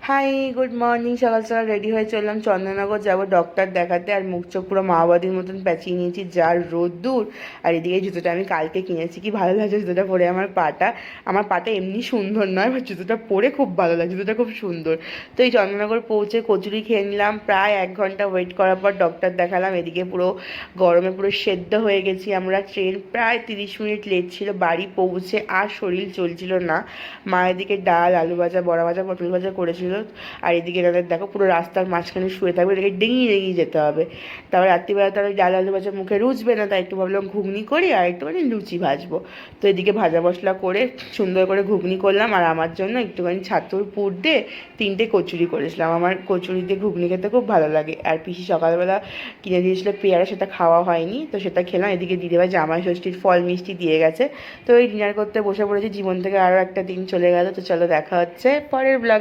High, good morning. সকাল সকাল ready হয়ে চললাম চন্দননগর যাবো ডক্টর দেখাতে। আর মুখ চোখ পুরো মাওবাদীর মতন প্যাঁচিয়ে নিয়েছি, যার রোদ্দুর। আর এদিকে জুতোটা আমি কালকে কিনেছি, কি ভালো লাগছে জুতোটা পরে। আমার পাটা এমনি সুন্দর নয়, বাট জুতোটা পরে খুব ভালো লাগছে, জুতোটা খুব সুন্দর। তো এই চন্দননগর পৌঁছে কচুরি খেয়ে নিলাম। প্রায় 1 ঘন্টা ওয়েট করার পর ডক্টর দেখালাম। এদিকে পুরো গরমে পুরো সেদ্ধ হয়ে গেছি আমরা। ট্রেন প্রায় 30 মিনিট লেট ছিল। বাড়ি পৌঁছে আর শরীর চলছিল না। মা এদিকে ডাল, আলু ভাজা, বড়া ভাজা, পটল ভাজা করেছিল। আর এদিকে এনাদের দেখো পুরো রাস্তার মাঝখানে শুয়ে থাকবে, এদিকে ডিঙিয়ে ডিঙিয়ে যেতে হবে। তারপর রাত্রিবেলা তার ওই ডাল আলু ভাজা মুখে রুচবে না, তাই একটু ভাবলাম ঘুগনি করি আর একটুখানি লুচি ভাজবো। তো এদিকে ভাজা মশলা করে সুন্দর করে ঘুগনি করলাম। আর আমার জন্য একটুখানি ছাতুর পুর দিয়ে 3টে কচুরি করেছিলাম। আমার কচুরি দিয়ে ঘুগনি খেতে খুব ভালো লাগে। আর পিসি সকালবেলা কিনে দিয়েছিলো পেয়ারা, সেটা খাওয়া হয়নি, তো সেটা খেলাম। এদিকে দিদিভাই জামাই ষষ্ঠীর ফল মিষ্টি দিয়ে গেছে। তো এই ডিনার করতে বসে পড়েছি। জীবন থেকে আরও একটা দিন চলে গেল। তো চলো দেখা হচ্ছে পরের ব্লগ।